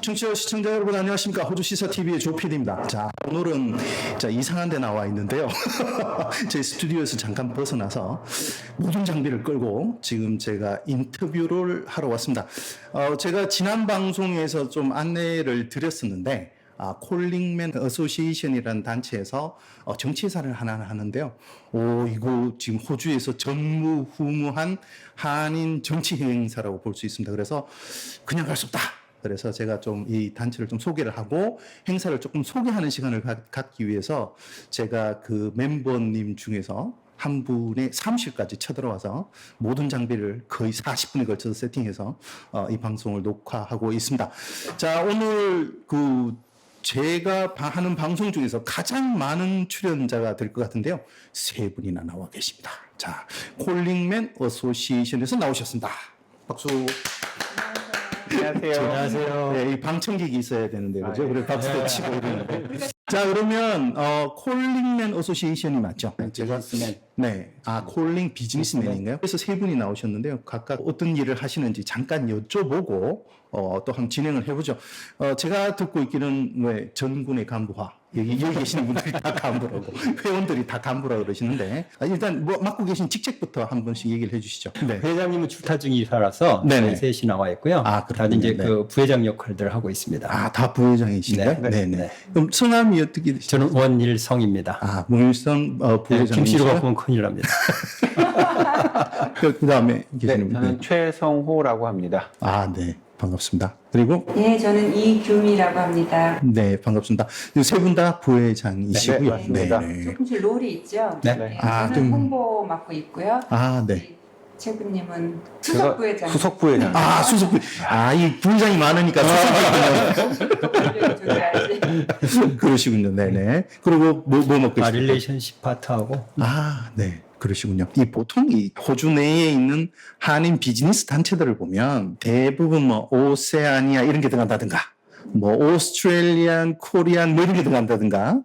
청취자 시청자 여러분 안녕하십니까. 호주 시사TV의 조PD입니다. 자, 오늘은 이상한 데 나와 있는데요. 저희 스튜디오에서 잠깐 벗어나서 모든 장비를 끌고 지금 제가 인터뷰를 하러 왔습니다. 제가 지난 방송에서 좀 안내를 드렸었는데 콜링맨 어소시에이션이라는 단체에서 정치회사를 하나 하는데요. 이거 지금 호주에서 전무후무한 한인 정치 행사라고 볼 수 있습니다. 그래서 그냥 갈 수 없다. 그래서 제가 좀 이 단체를 좀 소개를 하고 행사를 조금 소개하는 시간을 갖기 위해서 제가 그 멤버님 중에서 한 분의 사무실까지 쳐들어와서 모든 장비를 거의 40분에 걸쳐서 세팅해서 이 방송을 녹화하고 있습니다. 자, 오늘 제가 하는 방송 중에서 가장 많은 출연자가 될 것 같은데요. 세 분이나 나와 계십니다. 자, 콜링맨 어소시에이션에서 나오셨습니다. 박수. 안녕하세요. 안녕하세요. 네, 이 방청객이 있어야 되는데, 그죠? 그래, 박수도 치고 이러는데. 자, 그러면, 콜링맨 어소시에이션이 맞죠? 비즈니스맨. 네. 콜링 비즈니스맨인가요? 그래서 세 분이 나오셨는데요. 각각 어떤 일을 하시는지 잠깐 여쭤보고, 또 한번 진행을 해보죠. 제가 듣고 있기는 전군의 간부화. 여기 계시는 분들이 다 간부라고, 회원들이 다 간부라고 그러시는데, 일단 맡고 계신 직책부터 한 번씩 얘기를 해주시죠. 네. 회장님은 출타 중이라서 네네. 셋이 나와 있고요. 다들 이제 네. 그 부회장 역할들을 하고 있습니다. 다 부회장이신가요? 네. 네네. 네. 그럼 성함이 어떻게 되시죠? 저는 원일성입니다. 문일성 부회장. 김씨로 바꾸면 큰일 납니다. 그 다음에 네, 계시는 분. 저는 최성호라고 합니다. 네. 반갑습니다. 그리고 네, 저는 이규미라고 합니다. 네, 반갑습니다. 세 분 다 부회장이시고요. 네, 맞습니다. 조금씩 롤이 있죠? 네. 네, 아, 저는 좀- 홍보 맡고 있고요. 네. 최군님은 제가 수석부회장. 수석부회장. 수석부. 이 부회장이 많으니까 수석부회장. 그러시군요. 네네. 그리고 뭐 먹고 계십니까? 릴레이션십 파트하고 네. 그러시군요. 보통 이 호주 내에 있는 한인 비즈니스 단체들을 보면 대부분 오세아니아 이런 게 들어간다든가, 오스트레일리안, 코리안 이런 게 들어간다든가,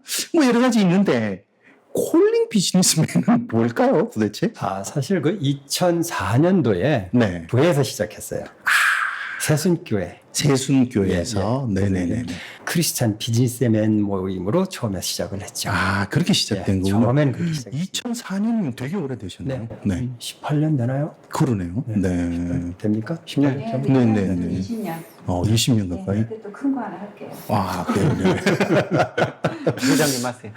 여러 가지 있는데, 콜링 비즈니스맨은 뭘까요, 도대체? 사실 그 2004년도에 네. 부에서 시작했어요. 새순교회 세순교회에서. 예, 예. 네네네. 크리스찬 비즈니스맨 모임으로 처음에 시작을 했죠. 그렇게 시작된 예, 거군요. 처음에는 그렇게 시작했어요. 2004년이면 되게 오래되셨네요. 네. 18년 되나요? 그러네요. 네. 됩니까? 10년 네, 전? 네, 네, 네. 20년. 20년 네, 가까이. 근데 또 큰 거 하나 할게요. 네. 부회장님 하세요.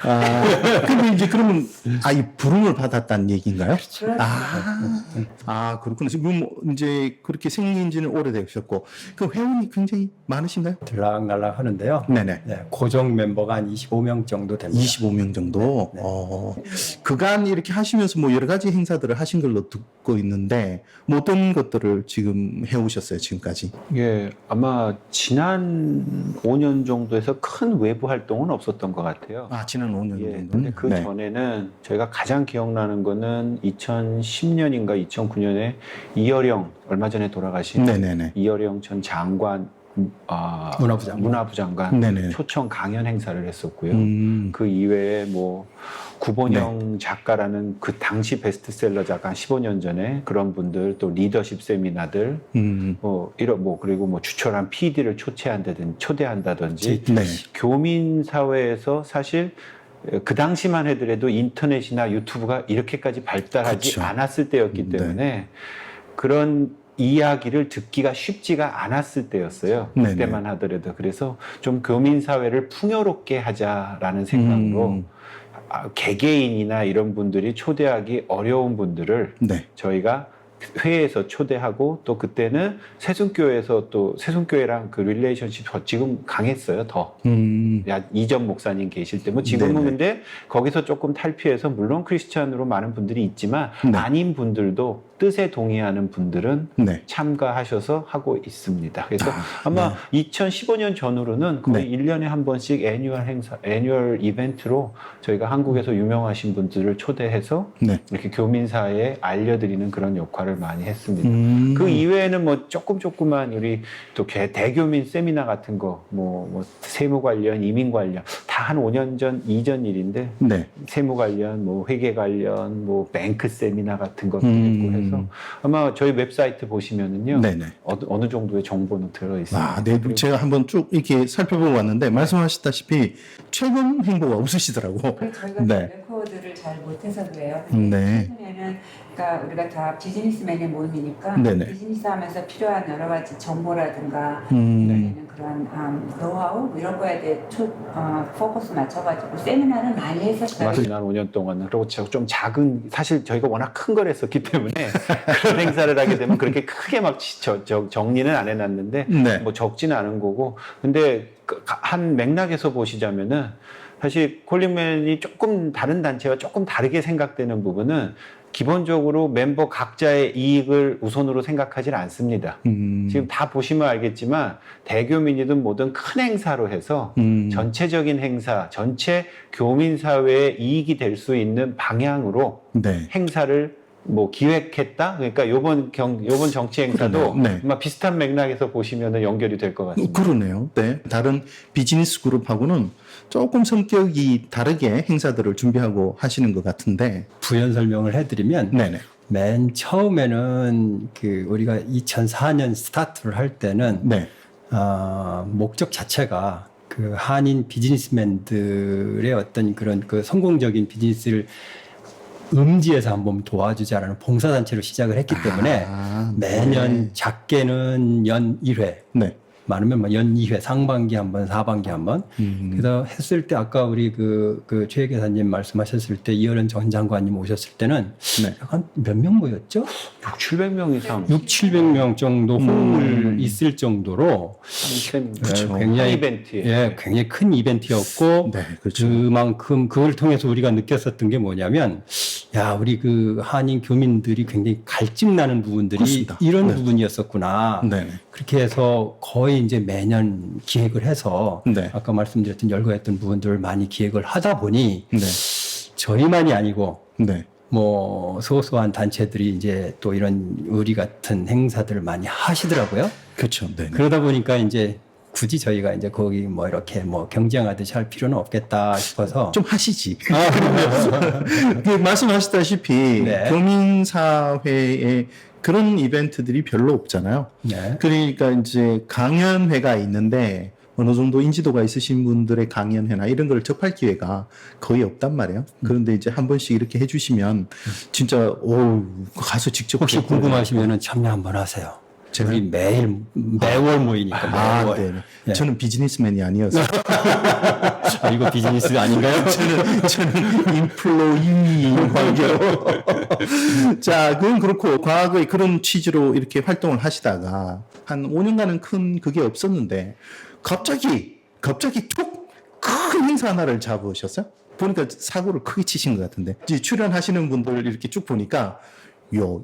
근데 이제 그러면 이 부름을 받았다는 얘기인가요? 그렇죠. 그렇구나. 지금 이제 그렇게 생긴 지는 오래되셨고, 그 회원이 굉장히 많으신가요? 들락날락 하는데요. 네네. 네, 고정 멤버가 한 25명 정도 됩니다. 25명 정도. 네. 그간 이렇게 하시면서 여러 가지 행사들을 하신 걸로 듣고 있는데, 어떤 것들을 지금 해오셨어요, 지금까지? 예, 아마 지난 5년 정도에서 큰 외부 활동은 없었던 것 같아요. 지난 5년 예, 정도. 근데 그 전에는 저희가 가장 기억나는 거는 2010년인가 2009년에 이어령, 얼마 전에 돌아가신 네네네. 이어령 전 장관, 문화부 장관. 네네. 초청 강연 행사를 했었고요. 그 이외에 구본영 작가라는 그 당시 베스트셀러 작가 한 15년 전에 그런 분들, 또 리더십 세미나들, 그리고 주철한 PD를 초대한다든지 네. 교민 사회에서 사실 그 당시만 하더라도 인터넷이나 유튜브가 이렇게까지 발달하지 그렇죠. 않았을 때였기 때문에 그런 이야기를 듣기가 쉽지가 않았을 때였어요. 네네. 그때만 하더라도. 그래서 좀 교민 사회를 풍요롭게 하자라는 생각으로 개개인이나 이런 분들이 초대하기 어려운 분들을 네. 저희가 회에서 초대하고, 또 그때는 세순교회에서 또 세순교회랑 그 릴레이션십 지금 강했어요. 더 이전 목사님 계실 때 지금은 네네. 근데 거기서 조금 탈피해서 물론 크리스찬으로 많은 분들이 있지만 네. 아닌 분들도 뜻에 동의하는 분들은 네. 참가하셔서 하고 있습니다. 그래서 아마 2015년 전후로는 거의 1년에 한 번씩 애뉴얼 이벤트로 저희가 한국에서 유명하신 분들을 초대해서 네. 이렇게 교민사회에 알려드리는 그런 역할을 많이 했습니다. 그 이외에는 조금만 우리 또 대교민 세미나 같은 거, 세무 관련, 이민 관련 다 한 5년 전 이전 일인데 네. 세무 관련, 회계 관련, 뱅크 세미나 같은 것도 했고 해서 그래서 아마 저희 웹사이트 보시면은요. 네네. 어느 정도의 정보는 들어 있습니다. 네, 제가 한번 쭉 이렇게 살펴보고 왔는데 말씀하셨다시피 최근 행보가 없으시더라고. 그래서 저희가 네. 레코드를 잘 못해서 그래요. 네. 최근에는 그러니까 우리가 다 비즈니스맨의 모임이니까 네네. 비즈니스하면서 필요한 여러 가지 정보라든가 네. 아니면 그런 노하우 뭐 이런 거에 대해 포커스 맞춰가지고 세미나를 많이 했었어요. 지난 5년 동안은 그리고 좀 작은 사실 저희가 워낙 큰 걸 했었기 때문에 그런 행사를 하게 되면 그렇게 크게 막 정리는 안 해놨는데 네. 뭐 적지는 않은 거고 근데 한 맥락에서 보시자면은 사실 콜링맨이 조금 다른 단체와 조금 다르게 생각되는 부분은 기본적으로 멤버 각자의 이익을 우선으로 생각하지 않습니다. 지금 다 보시면 알겠지만 대교민이든 뭐든 큰 행사로 해서 전체적인 행사, 전체 교민사회의 이익이 될 수 있는 방향으로 네. 행사를 뭐 기획했다. 그러니까 요번 정치 행사도 그러네요. 네. 아마 비슷한 맥락에서 보시면 연결이 될 것 같습니다. 그러네요. 네. 다른 비즈니스 그룹하고는 조금 성격이 다르게 행사들을 준비하고 하시는 것 같은데. 부연 설명을 해드리면 네네. 맨 처음에는 그 우리가 2004년 스타트를 할 때는 네. 목적 자체가 그 한인 비즈니스맨들의 어떤 그런 그 성공적인 비즈니스를 음지에서 한번 도와주자라는 봉사단체로 시작을 했기 때문에 매년 작게는 연 1회, 네. 많으면 뭐 연 2회, 상반기 한 번, 하반기 한 번. 그래서 했을 때 아까 우리 그 최 회계사님 말씀하셨을 때 이어른 전 장관님 오셨을 때는 네. 한 몇 명 모였죠? 6, 700명 이상 6, 700명 정도 호응을 있을 정도로 그렇죠. 굉장히 이벤트예요. 예, 굉장히 큰 이벤트였고 네, 그렇죠. 그만큼 그걸 통해서 우리가 느꼈었던 게 뭐냐면 야, 우리 그 한인 교민들이 굉장히 갈증 나는 부분들이 그렇습니다. 이런 네. 부분이었었구나. 네. 그렇게 해서 거의 이제 매년 기획을 해서 네. 아까 말씀드렸던 열거했던 부분들을 많이 기획을 하다 보니 네. 저희만이 아니고 네. 뭐 소소한 단체들이 이제 또 이런 의리 같은 행사들을 많이 하시더라고요. 그렇죠. 네. 그러다 보니까 이제 굳이 저희가 이제 거기 뭐 이렇게 뭐 경쟁하듯이 할 필요는 없겠다 싶어서 좀 하시지. 그 말씀하셨다시피 네. 교민사회에 그런 이벤트들이 별로 없잖아요. 네. 그러니까 이제 강연회가 있는데 어느 정도 인지도가 있으신 분들의 강연회나 이런 걸 접할 기회가 거의 없단 말이에요. 그런데 이제 한 번씩 이렇게 해주시면 진짜 가서 직접 혹시 뵙고 궁금하시면은 참여 한번 하세요. 제가요? 우리 매월 모이니까 매월. 네. 예. 저는 비즈니스맨이 아니어서 아, 이거 비즈니스 아닌가요? 저는 인플로이인 관계로. 자, 그건 그렇고 과거에 그런 취지로 이렇게 활동을 하시다가 한 5년간은 큰 그게 없었는데 갑자기 툭 큰 행사 하나를 잡으셨어요? 보니까 사고를 크게 치신 것 같은데 이제 출연하시는 분들 이렇게 쭉 보니까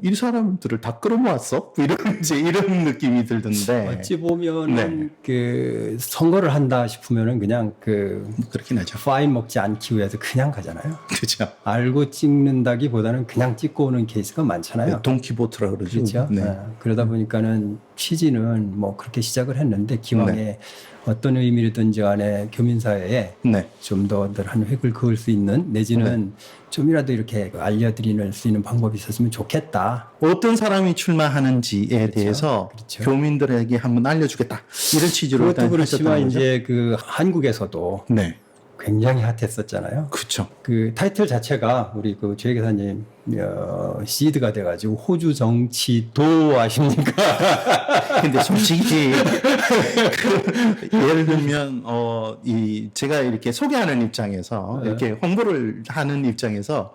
이 사람들을 다 끌어모았어? 이런 느낌이 들던데. 어찌 보면은 네. 그 선거를 한다 싶으면은 그냥 그 그렇긴 하죠. 파인 먹지 않기 위해서 그냥 가잖아요. 그렇죠. 알고 찍는다기보다는 그냥 찍고 오는 케이스가 많잖아요. 돈키보트라 그러죠. 그렇죠. 네. 그러다 보니까는 취지는 뭐 그렇게 시작을 했는데 기왕에 어떤 의미로든지 간에 교민사회에 네. 좀 더 한 획을 그을 수 있는 내지는 좀이라도 이렇게 알려드릴 수 있는 방법이 있었으면 좋겠다. 어떤 사람이 출마하는지에 대해서 그렇죠. 교민들에게 한번 알려주겠다. 이런 취지로 그것도 일단 그렇지만 하셨다는 거죠? 이제 그 한국에서도 네. 굉장히 핫했었잖아요. 그렇죠. 그 타이틀 자체가 우리 그 조혜 기사님 시드가 돼가지고 호주 정치도 아십니까? 근데 솔직히 예를 들면 제가 이렇게 소개하는 입장에서 이렇게 홍보를 하는 입장에서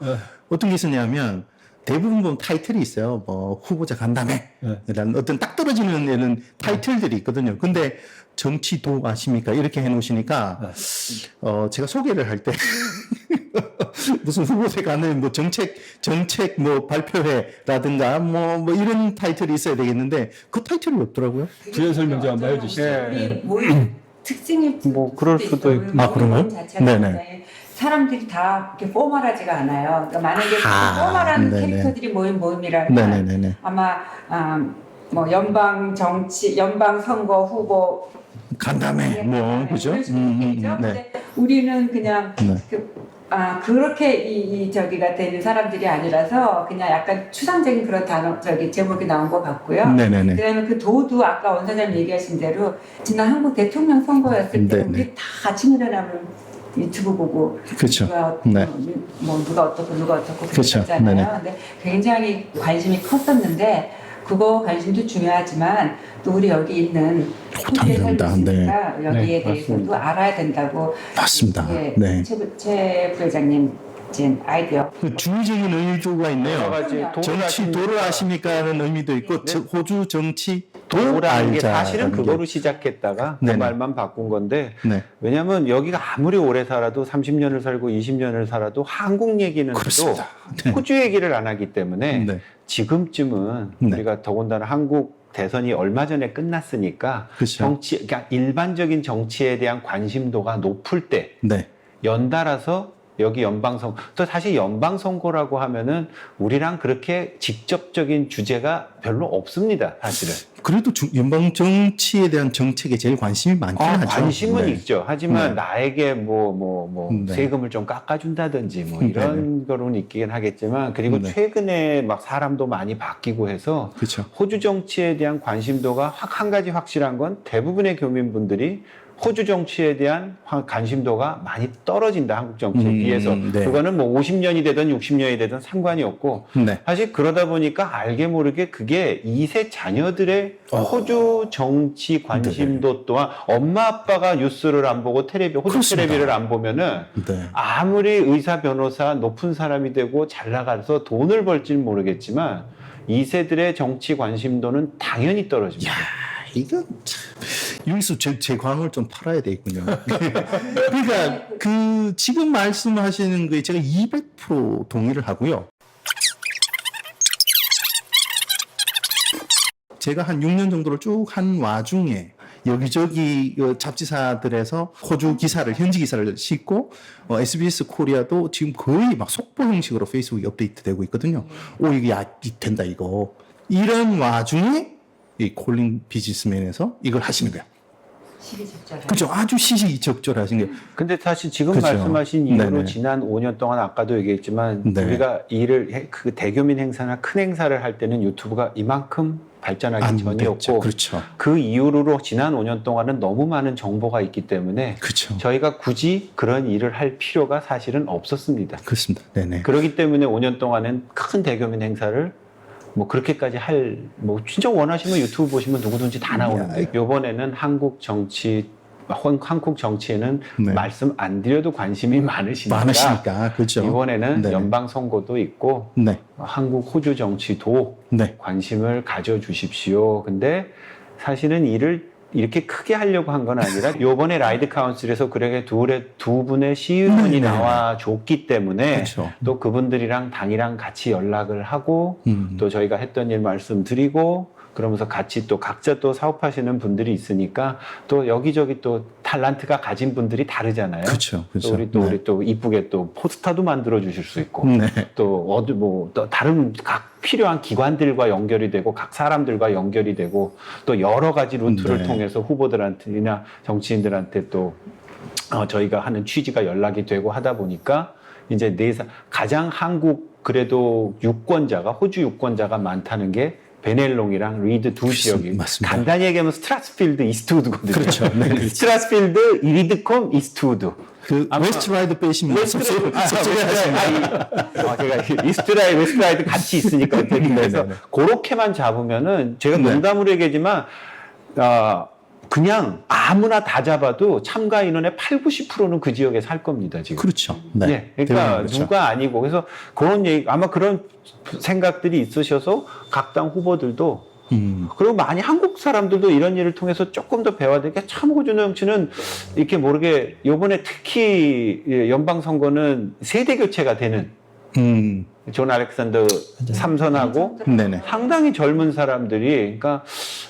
어떤 게 있었냐면 대부분 보면 타이틀이 있어요. 뭐 후보자 간담회 이런 어떤 딱 떨어지는 이런 타이틀들이 있거든요. 근데 정치도 아십니까? 이렇게 해놓으시니까 제가 소개를 할 때 무슨 후보자 간담회 뭐 정책 뭐 발표회라든가 뭐 이런 타이틀이 있어야 되겠는데 그 타이틀이 없더라고요. 부연 설명 좀 한번 해주시죠. 우리 모임 특징일 뭐 그럴 수도 있고. 아, 그런가요? 네네. 사람들이 다 이렇게 포멀하지가 않아요. 그러니까 만약에 포멀한 네네. 캐릭터들이 모인 모임이라면 네네네. 아마 뭐 연방 선거 후보 간담회 뭐 그죠? 그럴 수도 있겠죠. 네. 근데 우리는 그냥 네. 그 그렇게 저기가 되는 사람들이 아니라서 그냥 약간 추상적인 그런 단어, 제목이 나온 것 같고요. 네네네. 그 다음에 그 도도 아까 원 사장님 얘기하신 대로 지난 한국 대통령 선거였을 때 네네. 우리 다 아침 일어나면 유튜브 보고 그렇죠. 누가, 네. 누가 어떻고 그렇죠. 그랬잖아요. 네네. 근데 굉장히 관심이 컸었는데 그거 관심도 중요하지만 또 우리 여기 있는 현지에 살고 당연합니다. 있으니까 여기에 네, 대해서도 맞습니다. 알아야 된다고 맞습니다. 예, 네. 최 부회장님 진 아이디어. 그 주의적인 의도가 여러 있네요. 가지 정치 도를 아십니까 하는 의미도 있고 호주 정치 도라는 게 알자라는 사실은 게. 그거로 시작했다가 그 네네. 말만 바꾼 건데 네. 왜냐하면 여기가 아무리 오래 살아도 30년을 살고 20년을 살아도 한국 얘기는 해도 그렇습니다. 네. 호주 얘기를 안 하기 때문에 네. 지금쯤은 네. 우리가 더군다나 한국 대선이 얼마 전에 끝났으니까 그렇죠. 정치, 그러니까 일반적인 정치에 대한 관심도가 높을 때 네. 연달아서 여기 연방선거, 또 사실 연방선거라고 하면은 우리랑 그렇게 직접적인 주제가 별로 없습니다, 사실은. 그래도 연방 정치에 대한 정책에 제일 관심이 많긴 하죠. 관심은 네. 있죠. 하지만 네. 나에게 네. 세금을 좀 깎아준다든지 뭐 네. 이런 거로는 있긴 하겠지만 그리고 네. 최근에 막 사람도 많이 바뀌고 해서 그렇죠. 호주 정치에 대한 관심도가 한 가지 확실한 건 대부분의 교민분들이 호주 정치에 대한 관심도가 많이 떨어진다, 한국 정치에 비해서. 네. 그거는 뭐 50년이 되든 60년이 되든 상관이 없고 네. 사실 그러다 보니까 알게 모르게 그게 2세 자녀들의 호주 정치 관심도 또한 엄마 아빠가 뉴스를 안 보고 호주 그렇습니다. 텔레비를 안 보면은 네. 아무리 의사 변호사 높은 사람이 되고 잘 나가서 돈을 벌지는 모르겠지만 2세들의 정치 관심도는 당연히 떨어집니다. 이건 참, 여기서 제 광을 좀 팔아야 되겠군요. 그러니까 그 지금 말씀하시는 거에 제가 200% 동의를 하고요. 제가 한 6년 정도를 쭉 한 와중에 여기저기 잡지사들에서 호주 기사를, 현지 기사를 싣고 SBS 코리아도 지금 거의 막 속보 형식으로 페이스북에 업데이트되고 있거든요. 오, 이게 된다 이거. 이런 와중에 이 콜링 비즈니스맨에서 이걸 하시는 거예요. 시기적절해. 그렇죠. 아주 시시적절하신 게. 근데 사실 지금 그죠. 말씀하신 이유로 네네. 지난 5년 동안 아까도 얘기했지만 네. 우리가 그 대교민 행사나 큰 행사를 할 때는 유튜브가 이만큼 발전하기 안 전이었고 됐죠. 그렇죠. 그 이후로 지난 5년 동안은 너무 많은 정보가 있기 때문에 그렇죠. 저희가 굳이 그런 일을 할 필요가 사실은 없었습니다. 그렇습니다. 네네. 그렇기 때문에 5년 동안은 큰 대교민 행사를 뭐 그렇게까지 진짜 원하시면 유튜브 보시면 누구든지 다 나오는데 이번에는 한국 정치에는 네. 말씀 안 드려도 관심이 많으시니까 그렇죠. 이번에는 네. 연방 선거도 있고 네. 한국 호주 정치도 네. 관심을 가져 주십시오. 근데 사실은 일을 이렇게 크게 하려고 한 건 아니라 이번에 라이드 카운슬에서 그렇게 두 분의 시의원이 네. 나와 줬기 때문에 그렇죠. 또 그분들이랑 당이랑 같이 연락을 하고 또 또 저희가 했던 일 말씀드리고 그러면서 같이 또 각자 또 사업하시는 분들이 있으니까 또 여기저기 또 탤런트가 가진 분들이 다르잖아요. 그렇죠. 그렇죠. 또 네. 우리 또 이쁘게 또 포스터도 만들어 주실 수 있고 네. 또 또 다른 각 필요한 기관들과 연결이 되고 각 사람들과 연결이 되고 또 여러 가지 루트를 네. 통해서 후보들한테나 정치인들한테 또 저희가 하는 취지가 연락이 되고 하다 보니까 이제 가장 한국 그래도 호주 유권자가 많다는 게 베넬롱이랑 리드 두 지역이 맞습니다. 간단히 얘기하면 스트라스필드 이스트우드거든요. 그렇죠. 네, 그렇죠. 스트라스필드 리드콤 이스트우드. 그 아마- 웨스트라이드 빼시면 제가 이스트라이드, 웨스트라이드 같이 있으니까 어떻게 그래서 네네네. 그렇게만 잡으면은 제가 네. 농담으로 얘기하지만 그냥 아무나 다 잡아도 참가 인원의 80~90%는 그 지역에 살 겁니다 지금. 그렇죠. 네. 네. 그러니까 그렇죠. 누가 아니고 그래서 그런 얘기 아마 그런 생각들이 있으셔서 각 당 후보들도 그리고 많이 한국 사람들도 이런 일을 통해서 조금 더 배워야 되니까 참 호주 정치는 이렇게 모르게 요번에 특히 연방 선거는 세대 교체가 되는 존 알렉산더 삼선하고 네네. 상당히 젊은 사람들이 그러니까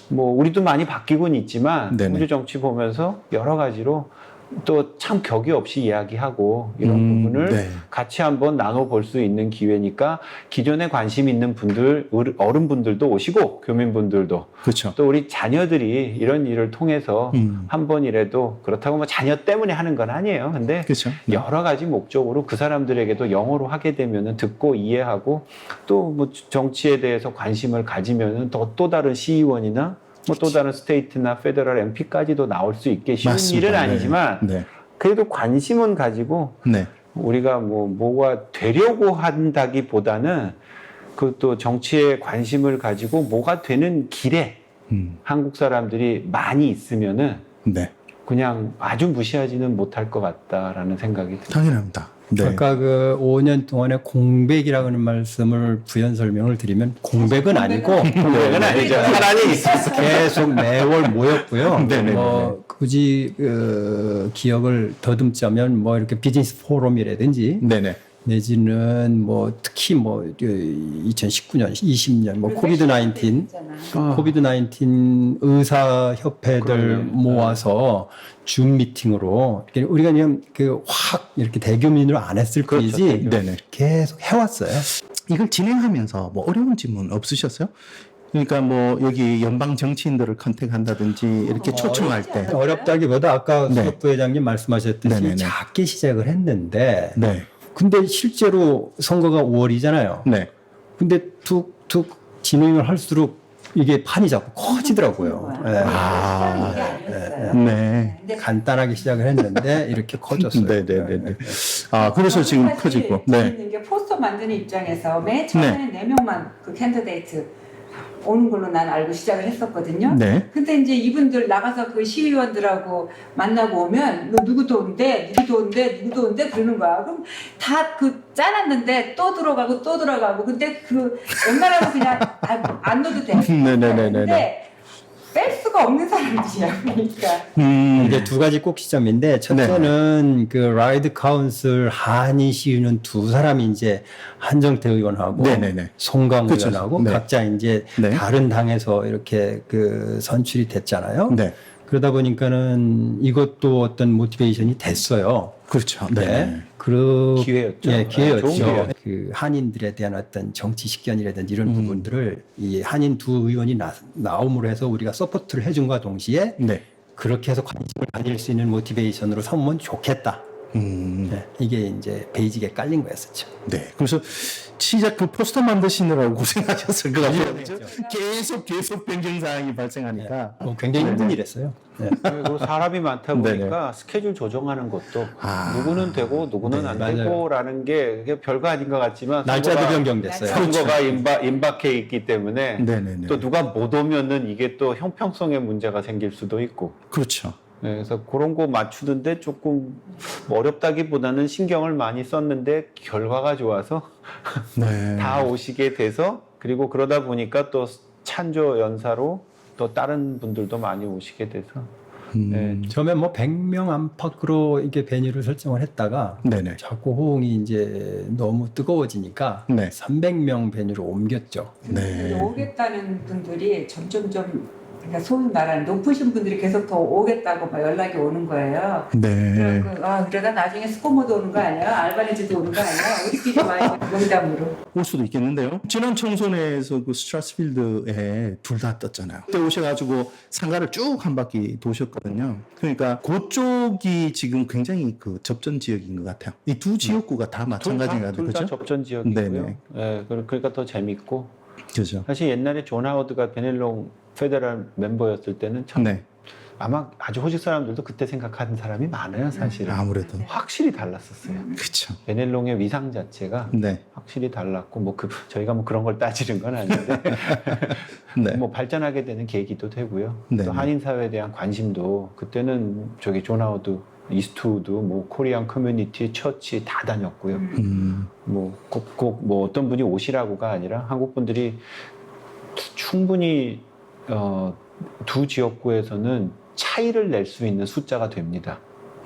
뭐 우리도 많이 바뀌곤 있지만 네네. 호주 정치 보면서 여러 가지로 또 참 격이 없이 이야기하고 이런 부분을 네. 같이 한번 나눠볼 수 있는 기회니까 기존에 관심 있는 분들, 어른분들도 오시고 교민분들도 그렇죠. 또 우리 자녀들이 이런 일을 통해서 한 번이라도 그렇다고 뭐 자녀 때문에 하는 건 아니에요. 근데 그렇죠. 여러 가지 목적으로 그 사람들에게도 영어로 하게 되면은 듣고 이해하고 또 뭐 정치에 대해서 관심을 가지면은 또 다른 시의원이나 뭐 또 다른 스테이트나 페더럴 MP까지도 나올 수 있게 쉬운 맞습니다. 일은 네. 아니지만 네. 그래도 관심은 가지고 네. 우리가 뭐가 되려고 한다기보다는 그 또 정치에 관심을 가지고 뭐가 되는 길에 한국 사람들이 많이 있으면은 네. 그냥 아주 무시하지는 못할 것 같다라는 생각이 듭니다. 당연합니다. 네. 아까 그 5년 동안의 공백이라는 말씀을 부연 설명을 드리면 공백은 아니고 그건 아니죠. 사람이 있었어. 계속 매월 모였고요. 네네네. 뭐 굳이 기억을 더듬자면 뭐 이렇게 비즈니스 포럼이라든지 네네. 내지는 뭐 특히 뭐 2019년, 20년 뭐 코비드 19 코비드 19 의사 협회들 그러네요. 모아서 줌 미팅으로 우리가 그냥 그 확 이렇게 대규모로 안 했을 그렇죠. 뿐이지 네네. 계속 해왔어요. 이걸 진행하면서 뭐 어려운 질문 없으셨어요? 그러니까 뭐 여기 연방 정치인들을 컨택한다든지 이렇게 초청할 때. 어렵다기보다 아까 네. 수석 부회장님 말씀하셨듯이 네네네. 작게 시작을 했는데 네. 근데 실제로 선거가 5월이잖아요. 네. 근데 툭툭 진행을 할수록 이게 판이 자꾸 커지더라고요. 예. 아, 네. 네. 근데 간단하게 시작을 했는데 이렇게 커졌어요. 네네네네. 아, 그래서 지금 커지고. 네. 재밌는 게 포스터 만드는 입장에서 맨 처음에는 4명만 그 캔디데이트 오는 걸로 난 알고 시작을 했었거든요. 네. 근데 이제 이분들 나가서 그 시의원들하고 만나고 오면 너 누구도 온대, 누구도 온대, 누구도 온대 그러는 거야. 그럼 다 그 짜놨는데 또 들어가고 또 들어가고 근데 그 웬만하면 그냥 안 넣어도 돼. 네네네네네. 근데 뺄 수가 없는 사람들이야. 그러니까. 이제 두 가지 꼭 시점인데 첫째는 그 라이드 카운슬 한인 시의원 두 사람이 이제 한정태 의원하고 네네네. 송강 그쵸. 의원하고 네. 각자 이제 네. 다른 당에서 이렇게 그 선출이 됐잖아요. 네. 그러다 보니까는 이것도 어떤 모티베이션이 됐어요. 그렇죠. 네. 네. 기회였죠. 예, 기회였죠. 좋은 기회. 그 한인들에 대한 어떤 정치 식견이라든지 이런 부분들을 이 한인 두 의원이 나옴으로 해서 우리가 서포트를 해준과 동시에 네. 그렇게 해서 관심을 가질 수 있는 모티베이션으로 삼으면 좋겠다. 네, 이게 이제 베이직에 깔린 거였었죠. 네. 그래서 시작 그 포스터 만드시느라고 고생하셨을 것 같아요. 그죠? 계속 변경 사항이 발생하니까. 굉장히 힘든 일이었어요. 네. 그리고 사람이 많다 네네. 보니까 스케줄 조정하는 것도 아. 누구는 되고 누구는 네, 안 맞아요. 되고라는 게 그게 별거 아닌 것 같지만 날짜도 선거가- 변경됐어요. 선거가 임박해 있기 때문에 네네네. 또 누가 못 오면은 이게 또 형평성에 문제가 생길 수도 있고 그렇죠. 네, 그래서 그런 거 맞추는데 조금 뭐 어렵다기보다는 신경을 많이 썼는데 결과가 좋아서 네. 다 오시게 돼서 그리고 그러다 보니까 또 찬조 연사로 또 다른 분들도 많이 오시게 돼서 네, 처음에 뭐 100명 안팎으로 이게 베뉴를 설정을 했다가 네네. 자꾸 호응이 이제 너무 뜨거워지니까 네. 300명 베뉴로 옮겼죠. 네. 오겠다는 분들이 점점점 그러니까 소위 말하는 높으신 분들이 계속 더 오겠다고 막 연락이 오는 거예요. 네. 그러다 나중에 스코모도 오는 거 아니야? 알바니지도 오는 거 아니야? 우리끼리 와야지 농담으로. 올 수도 있겠는데요. 지난 총선에서 그 스트라스필드에 둘 다 떴잖아요. 그때 오셔가지고 상가를 쭉 한 바퀴 도셨거든요. 그러니까 그쪽이 지금 굉장히 그 접전 지역인 것 같아요. 이 두 지역구가 다 마찬가지인 것 같아요. 둘 다 그렇죠? 접전 지역이고요. 네네. 네, 그러니까 더 재밌고 그죠. 사실 옛날에 존 하워드가 베넬롱 페더럴 멤버였을 때는 참 네. 아마 아주 호직 사람들도 그때 생각하는 사람이 많아요, 사실은. 아무래도. 확실히 달랐었어요. 그렇죠. 베넬롱의 위상 자체가 네. 확실히 달랐고 뭐 저희가 뭐 그런 걸 따지는 건 아닌데 네. 뭐 발전하게 되는 계기도 되고요. 네네. 또 한인 사회에 대한 관심도 그때는 저기 존 하워드, 이스트우드, 뭐 코리안 커뮤니티, 처치 다 다녔고요. 뭐 꼭 뭐 어떤 분이 오시라고가 아니라 한국 분들이 충분히 두 지역구에서는 차이를 낼 수 있는 숫자가 됩니다.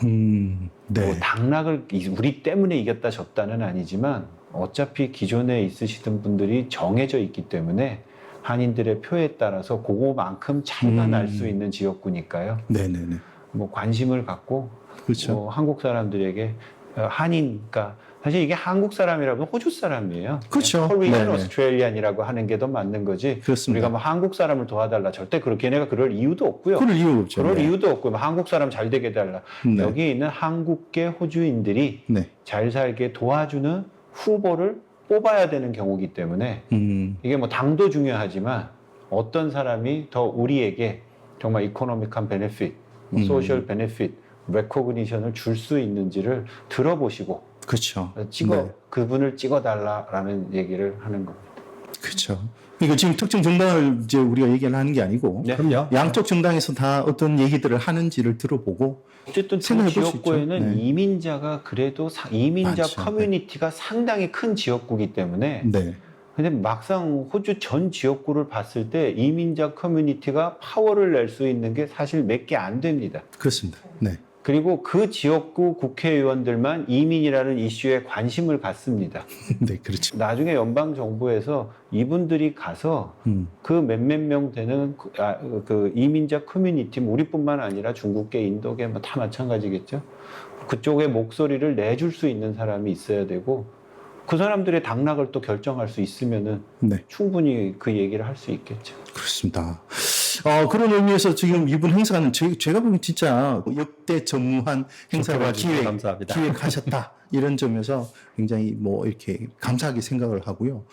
네. 뭐 당락을 우리 때문에 이겼다 졌다는 아니지만 어차피 기존에 있으시던 분들이 정해져 있기 때문에 한인들의 표에 따라서 그거만큼 차이가 날 수 있는 지역구니까요. 네네네. 뭐 관심을 갖고 그렇죠. 뭐 한국 사람들에게 한인, 그러니까 사실 이게 한국 사람이라면 호주 사람이에요. 그렇죠. 코리안 네네. 오스트레일리안이라고 하는 게 더 맞는 거지. 그렇습니다. 우리가 뭐 한국 사람을 도와달라 절대 그렇게 걔네가 그럴 이유도 없고요. 그럴 이유가 없죠. 그럴 네. 이유도 없고 뭐 한국 사람 잘 되게 해달라. 네. 여기 있는 한국계 호주인들이 네. 잘 살게 도와주는 후보를 뽑아야 되는 경우이기 때문에 이게 뭐 당도 중요하지만 어떤 사람이 더 우리에게 정말 이코노믹한 베네핏, 소셜 베네핏, 레코그니션을 줄 수 있는지를 들어보시고 그렇죠. 찍어 네. 그분을 찍어달라라는 얘기를 하는 겁니다. 그렇죠. 그러니까 지금 특정 정당을 이제 우리가 얘기를 하는 게 아니고 네. 그럼요. 양쪽 정당에서 다 어떤 얘기들을 하는지를 들어보고 어쨌든 그 생각해 볼수 지역구에는 있죠. 네. 이민자가 그래도 이민자 많죠. 커뮤니티가 상당히 큰 지역구이기 때문에 네. 근데 막상 호주 전 지역구를 봤을 때 이민자 커뮤니티가 파워를 낼 수 있는 게 사실 몇 개 안 됩니다. 그렇습니다. 네. 그리고 그 지역구 국회의원들만 이민이라는 이슈에 관심을 갖습니다. 네, 그렇죠. 나중에 연방 정부에서 이분들이 가서 그 몇몇 명 되는 그 이민자 커뮤니티, 뭐 우리뿐만 아니라 중국계, 인도계 뭐 다 마찬가지겠죠. 그쪽의 목소리를 내줄 수 있는 사람이 있어야 되고 그 사람들의 당락을 또 결정할 수 있으면은 네. 충분히 그 얘기를 할 수 있겠죠. 그렇습니다. 그런 의미에서 지금 이번 행사는 제가 보기엔 진짜 역대 전무한 행사를 좋게 감사합니다. 기획하셨다. 이런 점에서 굉장히 뭐 이렇게 감사하게 생각을 하고요.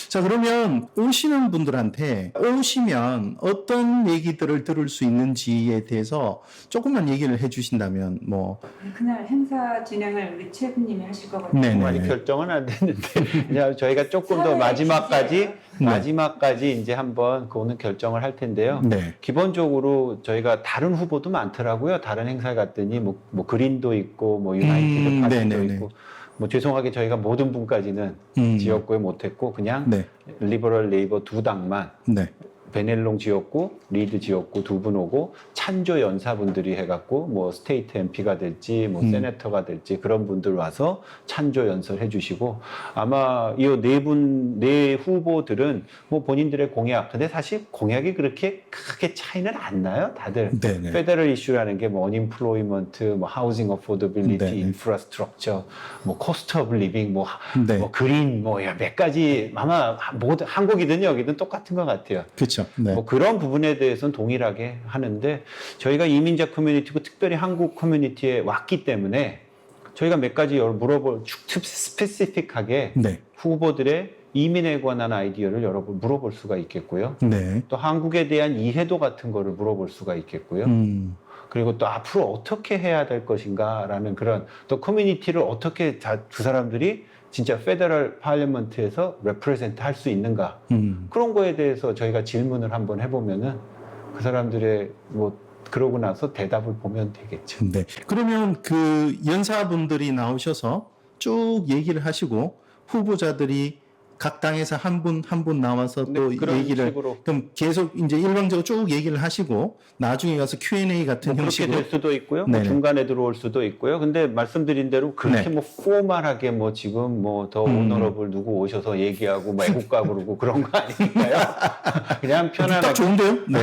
자, 그러면 오시는 분들한테 오시면 어떤 얘기들을 들을 수 있는지에 대해서 조금만 얘기를 해 주신다면 뭐. 그날 행사 진행을 우리 최부님이 하실 거거든요. 네네. 많이 결정은 안 됐는데 그냥 저희가 조금 더 마지막까지 이제 한번 그거는 결정을 할 텐데요. 네. 기본적으로 저희가 다른 후보도 많더라고요. 다른 행사 갔더니 뭐 그린도 있고 뭐 유나이티드 파티도 네네네. 있고 뭐 죄송하게 저희가 모든 분까지는 지역구에 못했고 그냥 네. 리버럴 레이버 두 당만 네. 베넬롱 지역구, 리드 지역구 두 분 오고 찬조 연사분들이 해갖고 뭐 스테이트 MP가 될지 뭐 세네터가 될지 그런 분들 와서 찬조 연설해 주시고 아마 이 네 후보들은 뭐 본인들의 공약 근데 사실 공약이 그렇게 크게 차이는 안 나요 다들 네네. 페더럴 이슈라는 게 뭐 언임플로이먼트, 뭐 하우징 어포더빌리티, 네네. 인프라스트럭처, 뭐 코스트 오브 리빙, 뭐 네. 그린 뭐 몇 가지 아마 모두 한국이든 여기든 똑같은 것 같아요. 그렇죠. 네. 뭐 그런 부분에 대해서는 동일하게 하는데 저희가 이민자 커뮤니티고 특별히 한국 커뮤니티에 왔기 때문에 저희가 몇 가지 스페시픽하게 네. 후보들의 이민에 관한 아이디어를 여러 번 물어볼 수가 있겠고요. 네. 또 한국에 대한 이해도 같은 거를 물어볼 수가 있겠고요. 그리고 또 앞으로 어떻게 해야 될 것인가라는 그런 또 커뮤니티를 어떻게 그 사람들이 진짜 페더럴 파리먼트에서 레프레젠트 할 수 있는가 그런 거에 대해서 저희가 질문을 한번 해보면은 그 사람들의 뭐 그러고 나서 대답을 보면 되겠죠. 네. 그러면 그 연사분들이 나오셔서 쭉 얘기를 하시고 후보자들이 각 당에서 한 분 나와서 또 네, 그런 얘기를 식으로. 그럼 계속 이제 일방적으로 쭉 얘기를 하시고 나중에 가서 Q&A 같은 뭐 그렇게 형식으로 될 수도 있고요. 뭐 네네. 중간에 들어올 수도 있고요. 근데 말씀드린 대로 그렇게 네. 뭐 포멀하게 뭐 지금 뭐 더 오너러블 누구 오셔서 얘기하고 뭐 애국가 부르고 그런 거 아니니까요. 그냥 딱 편안하게 좋은데요? 네.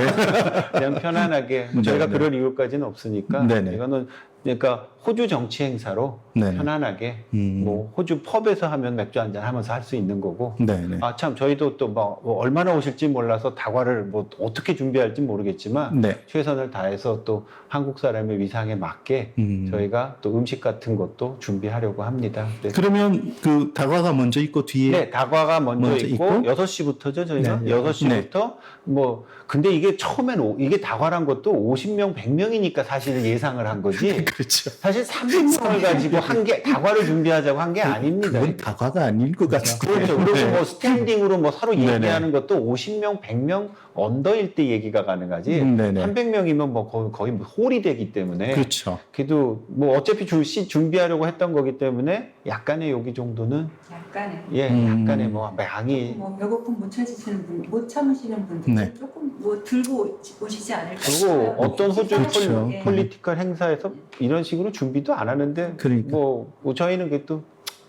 그냥 편안하게 저희가 네. 그럴 이유까지는 없으니까 네네. 이거는 그러니까 호주 정치 행사로 네네. 편안하게 뭐 호주 펍에서 하면 맥주 한잔 하면서 할 수 있는 거고 네네. 아 참 저희도 또 뭐 얼마나 오실지 몰라서 다과를 뭐 어떻게 준비할지 모르겠지만 네. 최선을 다해서 또 한국 사람의 위상에 맞게 저희가 또 음식 같은 것도 준비하려고 합니다. 네. 그러면 그 다과가 먼저 있고 뒤에 네, 다과가 먼저 있고, 있고? 6시부터죠, 저희가. 네, 6시부터 뭐 근데 이게 처음엔 이게 다과란 것도 50명, 100명이니까 사실 예상을 한 거지. 그렇죠. 사실 300명을 가지고 다과를 준비하자고 한 게 아닙니다. 그건 다과가 아닐 것 같은데. 그렇죠. 그리고 네. 뭐 스탠딩으로 뭐 서로 네네. 얘기하는 것도 50명, 100명 언더일 때 얘기가 가능하지. 네네. 300명이면 뭐 거의 뭐 홀이 되기 때문에. 그렇죠. 그래도 뭐 어차피 준비하려고 했던 거기 때문에 약간의 여기 정도는 약간의 약간의 뭐 양이 뭐 배고픔 못 참으시는 분, 못 참으시는 분들 네. 조금 뭐 들고 오시지 않을까 그리고 싶어요. 어떤 호주 그렇죠. 예. 폴리티컬 행사에서 이런 식으로 준비도 안 하는데 그러니까. 뭐 저희는 그또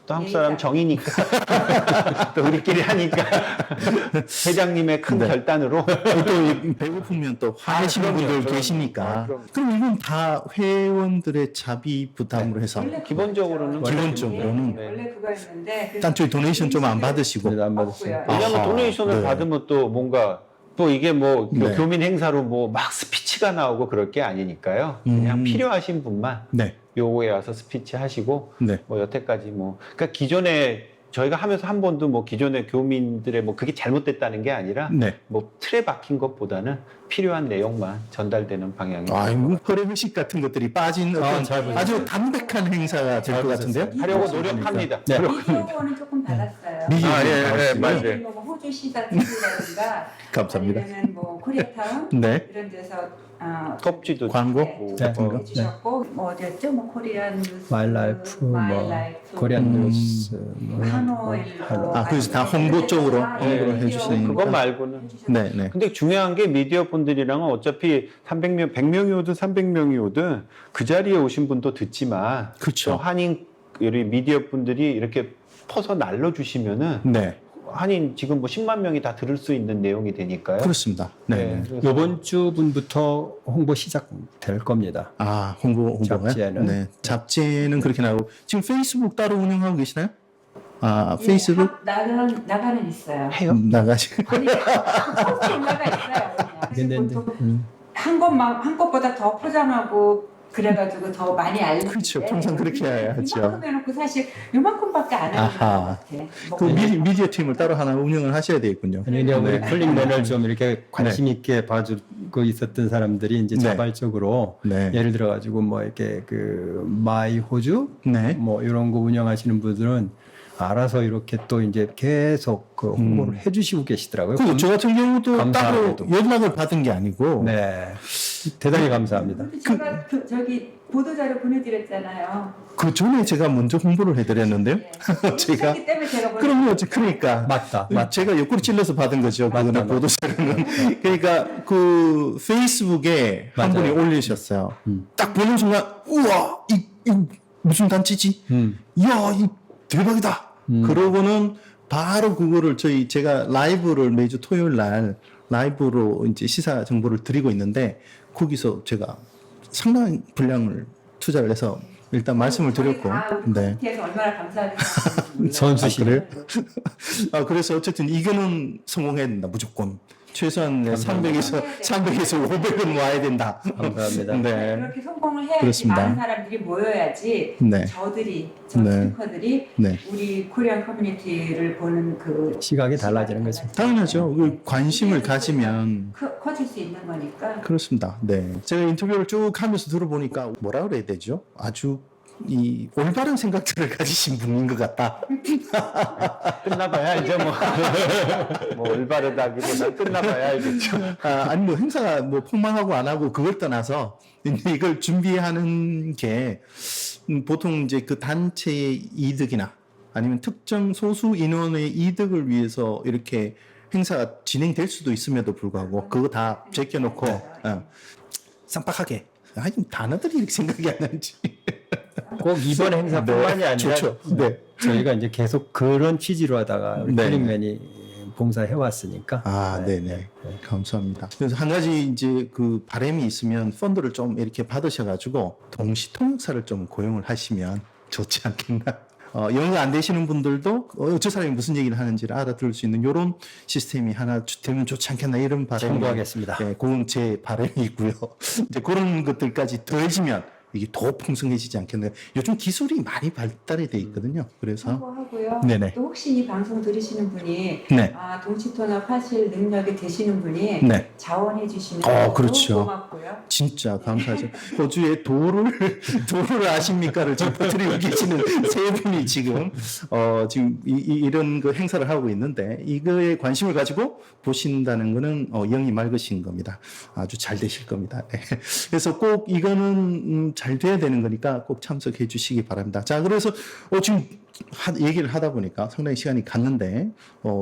또 한국 사람 정이니까 또 우리끼리 하니까 회장님의 큰 네. 결단으로 또 배고프면 또 화내시는 그럼요. 분들 그럼요. 계시니까. 그럼요. 그럼 이건 다 회원들의 자비 부담으로 해서 원래 기본적으로는 그거였죠. 기본적으로는. 원래 그거였는데 일단 저희 도네이션 좀 안 받으시고. 네, 안 받았어요. 없고요. 왜냐하면 아하, 도네이션을 네. 받으면 또 뭔가 또 이게 뭐 네. 교민 행사로 뭐 막 스피치가 나오고 그럴 게 아니니까요. 그냥 필요하신 분만 네, 요거에 와서 스피치 하시고 네. 뭐 여태까지 뭐 그러니까 기존에 저희가 하면서 한 번도 뭐 기존의 교민들의 뭐 그게 잘못됐다는 게 아니라 네. 뭐 틀에 박힌 것보다는 필요한 내용만 전달되는 방향이 아, 이거 거래 회식 같은 것들이 빠진 어떤 잘 보셨어요. 아주 담백한 행사가 될 것 같은데요. 하려고 노력합니다. 네. 미디어는 조금 받았어요. 미디어 아, 예, 받았어요. 맞아요. 뭐 호주 시사 TV라든가 감사합니다. 아니면은 뭐 코리아타운 네. 이런 데서 톱지도 광고? 찍고, 네. 뭐 해주셨고 뭐 어디였죠? 뭐 코리안 뉴스, 마일라이프, 뭐 마일라이프, 코리안 뉴스, 뭐 한화일보. 아, 그래서 다 홍보 쪽으로 홍보를 네. 해주시니까. 그거 말고는 네, 네. 근데 중요한 게 미디어 분들이랑은 어차피 300명, 100명이 오든 300명이 오든 그 자리에 오신 분도 듣지만 그렇죠. 또 한인 우리 미디어 분들이 이렇게 퍼서 날려주시면은 네, 한인 지금 뭐 10만 명이 다 들을 수 있는 내용이 되니까요. 그렇습니다. 네. 네. 그래서 이번 주분부터 홍보 시작될 겁니다. 아, 홍보가요? 잡지에는? 네, 잡지에는 그렇게 나오고 지금 페이스북 따로 운영하고 계시나요? 아, 페이스북 나가는 있어요. 해요? 나가시. 아니 포스트 올라가 있어요. 근데 그냥. 이제, 보통 한 것보다 더 포장하고 그래가지고 더 많이 알리는데 그렇죠. 평생 그렇게 해야죠. 이만큼 해놓고 사실 요만큼밖에 안 하는 것 아하. 같아. 그 미디어 팀을 따로 하나 운영을 하셔야 되겠군요. 아니, 그냥 우리 네. 쿨링맨을 좀 이렇게 관심 있게 봐주고 있었던 사람들이 이제 네. 자발적으로 네. 예를 들어가지고 뭐 이렇게 그 마이 호주 네. 뭐 이런 거 운영하시는 분들은 알아서 이렇게 또 이제 계속 그 홍보를 해주시고 계시더라고요. 그리고 저 같은 경우도 따로 감사하게도. 연락을 받은 게 아니고 네, 대단히 감사합니다. 제가 저기 보도자료 보내드렸잖아요. 그 전에 제가 먼저 홍보를 해드렸는데요. 제가 그렇기 때문에 제가 그럼요, 그러니까 맞다. 제가 옆구리 찔러서 받은 거죠. 그거는 맞다. 보도자료는. 그러니까 그 페이스북에 한 맞아요. 분이 올리셨어요. 딱 보는 순간 우와 이 무슨 단체지? 이야 이 대박이다. 그러고는 바로 그거를 제가 라이브를 매주 토요일 날 라이브로 이제 시사 정보를 드리고 있는데 거기서 제가 상당한 분량을 투자를 해서 일단 말씀을 드렸고, 네. 네. 얼마나 감사한지 선수실. 그래요? 아, 그래서 어쨌든 이거는 성공해야 된다, 무조건. 최소한 300에서 500은 와야 된다. 감사합니다. 네. 그렇게 성공을 해야지 그렇습니다. 많은 사람들이 모여야지 네. 저 네. 스피커들이 네. 우리 코리안 커뮤니티를 보는 그 시각이 달라지는 거죠. 당연하죠. 그 관심을 가지면. 커질 수 있는 거니까. 그렇습니다. 네. 제가 인터뷰를 쭉 하면서 들어보니까 뭐라 그래야 되죠? 아주 이 올바른 생각들을 가지신 분인 것 같다. 끝나봐야 알죠 뭐. 뭐 올바르다기보다 끝나봐야 알겠죠. 아니 뭐 행사가 뭐 폭망하고 안 하고 그걸 떠나서 이걸 준비하는 게 보통 이제 그 단체의 이득이나 아니면 특정 소수 인원의 이득을 위해서 이렇게 행사가 진행될 수도 있음에도 불구하고 그거 다 제껴놓고 쌈박하게 아니 단어들이 이렇게 생각이 안 나는지. 꼭 이번 행사뿐만이 네, 아니라 좋죠. 네. 저희가 이제 계속 그런 취지로 하다가 우리 네. 쿨링맨이 봉사해 왔으니까. 아, 네네. 감사합니다. 그래서 한 가지 이제 그 바람이 있으면 펀드를 좀 이렇게 받으셔가지고 동시 통역사를 좀 고용을 하시면 좋지 않겠나. 영어가 안 되시는 분들도 저 사람이 무슨 얘기를 하는지를 알아들을 수 있는 이런 시스템이 하나 되면 좋지 않겠나 이런 바람이. 참고하겠습니다. 네, 그건 제 바람이 있고요. 이제 그런 것들까지 더해지면 이게 더 풍성해지지 않겠나요? 요즘 기술이 많이 발달이 돼 있거든요. 그래서 참고하고요. 네네. 또 혹시 이 방송 들으시는 분이 네. 동시통역 하실 능력이 되시는 분이 네. 자원해 주시면 그렇죠. 고맙고요. 진짜 감사하죠. 호주에 도를 아십니까를 지금 퍼뜨리고 계시는 세 분이 지금 이런 그 행사를 하고 있는데 이거에 관심을 가지고 보신다는 거는 영이 맑으신 겁니다. 아주 잘 되실 겁니다. 네. 그래서 꼭 이거는 잘 돼야 되는 거니까 꼭 참석해 주시기 바랍니다. 자, 그래서 지금 얘기를 하다 보니까 상당히 시간이 갔는데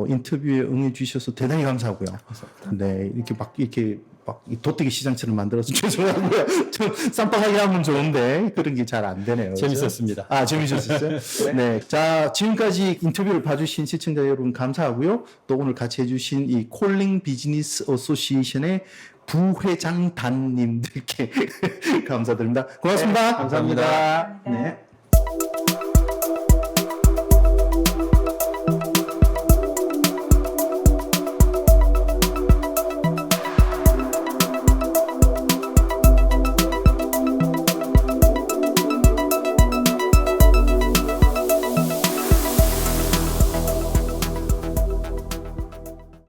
인터뷰에 응해 주셔서 대단히 감사하고요. 네, 이렇게 막 도떼기 시장처럼 만들어서 죄송하고요. 좀 쌈박하게 하면 좋은데 그런 게 잘 안 되네요. 그죠? 재밌었습니다. 아, 재밌었어요? 네. 자, 지금까지 인터뷰를 봐주신 시청자 여러분 감사하고요. 또 오늘 같이 해주신 이 콜링 비즈니스 어소시에이션의 부회장 단님들께 감사드립니다. 고맙습니다. 감사합니다. 네.